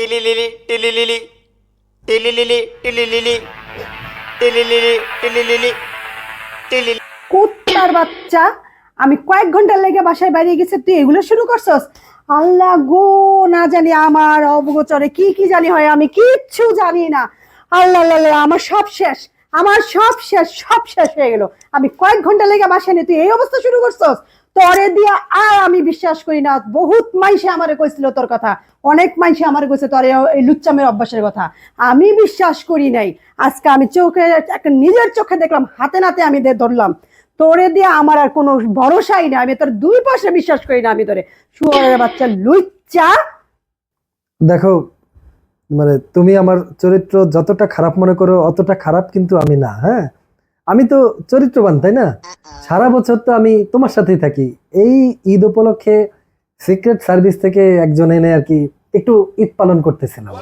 টিলিলিলি টিলিলিলি টিলিলিলি টিলিলিলি টিলিলিলি টিলিলিলি টিলিলি। কুত্তার বাচ্চা, আমি কয়েক ঘন্টা লেগে বাসায় বাইরে গেছে, তুই এগুলো শুরু করছস? আল্লাহ গো, না জানি আমার অবগোচরে কি কি জানি হয়, আমি কিচ্ছু জানি না। আল্লাহ আল্লাহ, আমার সব শেষ, আমার সব শেষ, সব শেষ হয়ে গেল। আমি কয়েক ঘন্টা লেগে বাসায় নিয়ে তুই এই অবস্থা শুরু করছস? তোরে দিয়া আর আমি বিশ্বাস করি না। বহুত মাইসে আমারে কইছিল তোর কথা, অনেক মাইসে আমারে কইছে তোর এই লুচ্চামের অভ্যাসের কথা। আমি বিশ্বাস করি নাই। আজকে আমি চোখে একটা নিজের চোখে দেখলাম, হাতে নাতে আমি ধরলাম। তোরে দিয়ে আমার আর কোনো ভরসাই না, আমি তোর দুই পাশে বিশ্বাস করি না। আমি তোরে শুয়োরের বাচ্চা লুচ্চা। দেখো, মানে তুমি আমার চরিত্র যতটা খারাপ মনে করো অতটা খারাপ কিন্তু আমি না। হ্যাঁ, আমি তো চরিত্রবান, তাই না? সারা বছর তো আমি তোমার সাথেই থাকি। এই ঈদ উপলক্ষে সিক্রেট সার্ভিস থেকে একজন এনে আর কি একটু ঈদ পালন করতেছিলাম।